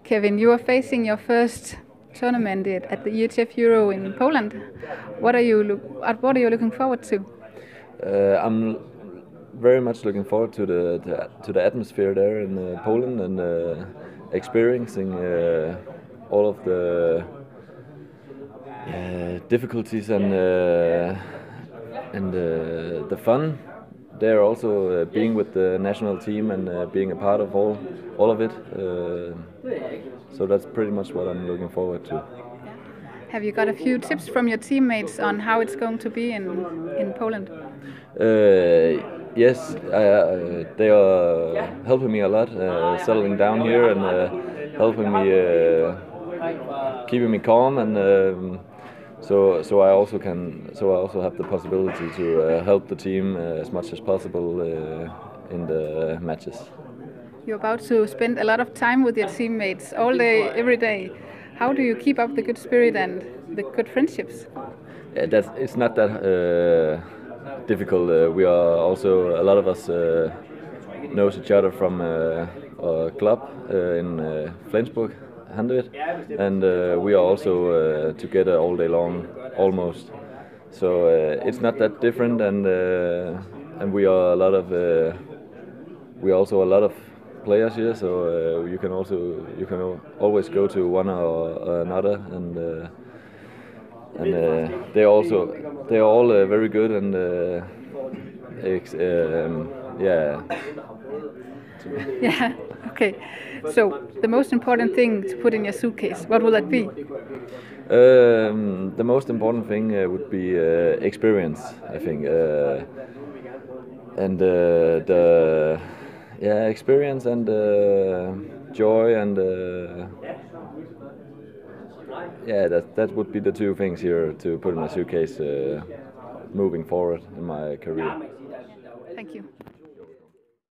Kevin, you are facing your first tournament at the EHF Euro in Poland. What are you looking forward to? I'm very much looking forward to the atmosphere there in Poland and experiencing all of the difficulties and the fun. There also being with the national team and being a part of all of it. So that's pretty much what I'm looking forward to. Have you got a few tips from your teammates on how it's going to be in Poland? Yes, they are helping me a lot, settling down here and helping me, keeping me calm, and so I also have the possibility to help the team as much as possible in the matches. You're about to spend a lot of time with your teammates all day, every day. How do you keep up the good spirit and the good friendships? It's not that difficult. We are also, a lot of us knows each other from a club in Flensburg, Handewitt, and we are also together all day long, almost. So it's not that different, and we are also a lot of players here. So you can always go to one or another, and they are all very good, and yeah. Yeah. Okay. So the most important thing to put in your suitcase, what will that be? The most important thing would be experience, I think, and the experience and joy, and that would be the two things here to put in my suitcase moving forward in my career. Thank you.